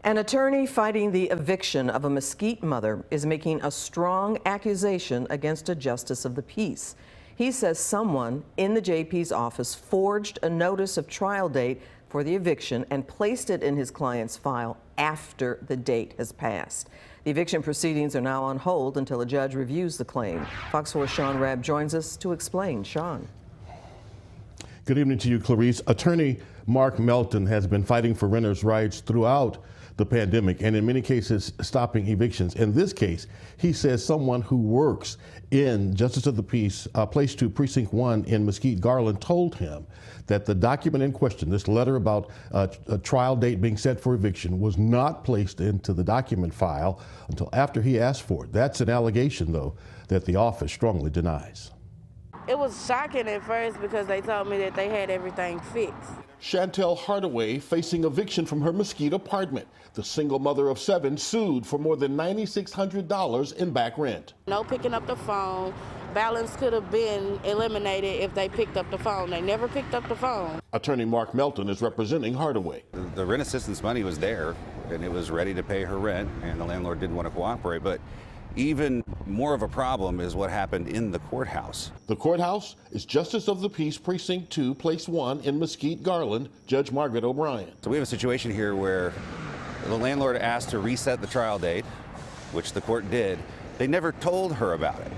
An attorney fighting the eviction of a Mesquite mother is making a strong accusation against a justice of the peace. He says someone in the JP's office forged a notice of trial date for the eviction and placed it in his client's file after the date has passed. The eviction proceedings are now on hold until a judge reviews the claim. Fox 4's Sean Rabb joins us to explain. Sean. Good evening to you, Clarice. Attorney Mark Melton has been fighting for renters' rights throughout the pandemic and in many cases stopping evictions. In this case, he says someone who works in Justice of the Peace, Place 2, Precinct 1 in Mesquite, Garland, told him that the document in question, this letter about a trial date being set for eviction, was not placed into the document file until after he asked for it. That's an allegation, though, that the office strongly denies. It was shocking at first because they told me that they had everything fixed. Chantel Hardaway facing eviction from her Mesquite apartment. The single mother of 7 sued for more than $9,600 in back rent. No picking up the phone. Balance could have been eliminated if they picked up the phone. They never picked up the phone. Attorney Mark Melton is representing Hardaway. The rent assistance money was there and it was ready to pay her rent, and the landlord didn't want to cooperate. But even more of a problem is what happened in the courthouse. The courthouse is Justice of the Peace, Precinct 2, Place 1 in Mesquite, Garland, Judge Margaret O'Brien. So we have a situation here where the landlord asked to reset the trial date, which the court did. They never told her about it.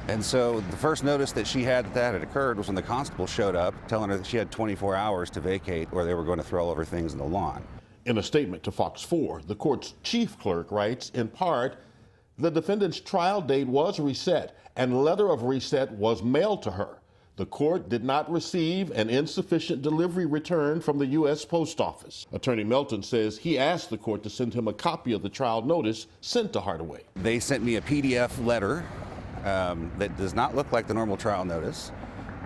And so the first notice that she had that had occurred was when the constable showed up telling her that she had 24 hours to vacate or they were going to throw all of her things in the lawn. In a statement to Fox 4, the court's chief clerk writes, in part, the defendant's trial date was reset and letter of reset was mailed to her. The court did not receive an insufficient delivery return from the U.S. Post Office. Attorney Melton says he asked the court to send him a copy of the trial notice sent to Hardaway. They sent me a PDF letter that does not look like the normal trial notice.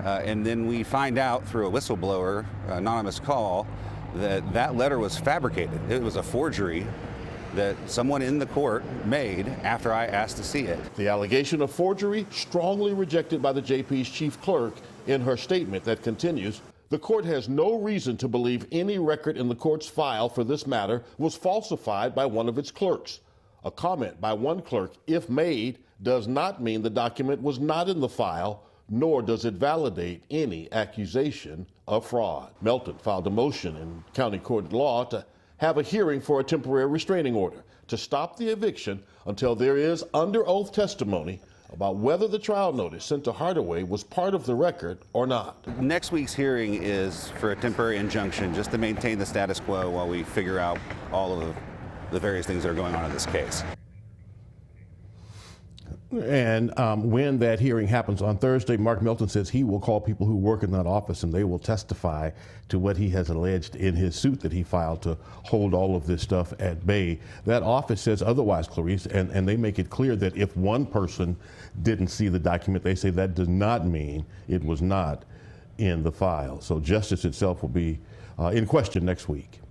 And then we find out through a whistleblower anonymous call that that letter was fabricated. It was a forgery that someone in the court made after I asked to see it. The allegation of forgery strongly rejected by the JP's chief clerk in her statement that continues, the court has no reason to believe any record in the court's file for this matter was falsified by one of its clerks. A comment by one clerk, if made, does not mean the document was not in the file, nor does it validate any accusation of fraud. Melton filed a motion in county court law to have a hearing for a temporary restraining order to stop the eviction until there is under oath testimony about whether the trial notice sent to Hardaway was part of the record or not. Next week's hearing is for a temporary injunction just to maintain the status quo while we figure out all of the various things that are going on in this case. And when that hearing happens on Thursday, Mark Melton says he will call people who work in that office and they will testify to what he has alleged in his suit that he filed to hold all of this stuff at bay. That office says otherwise, Clarice, and they make it clear that if one person didn't see the document, they say that does not mean it was not in the file. So justice itself will be in question next week.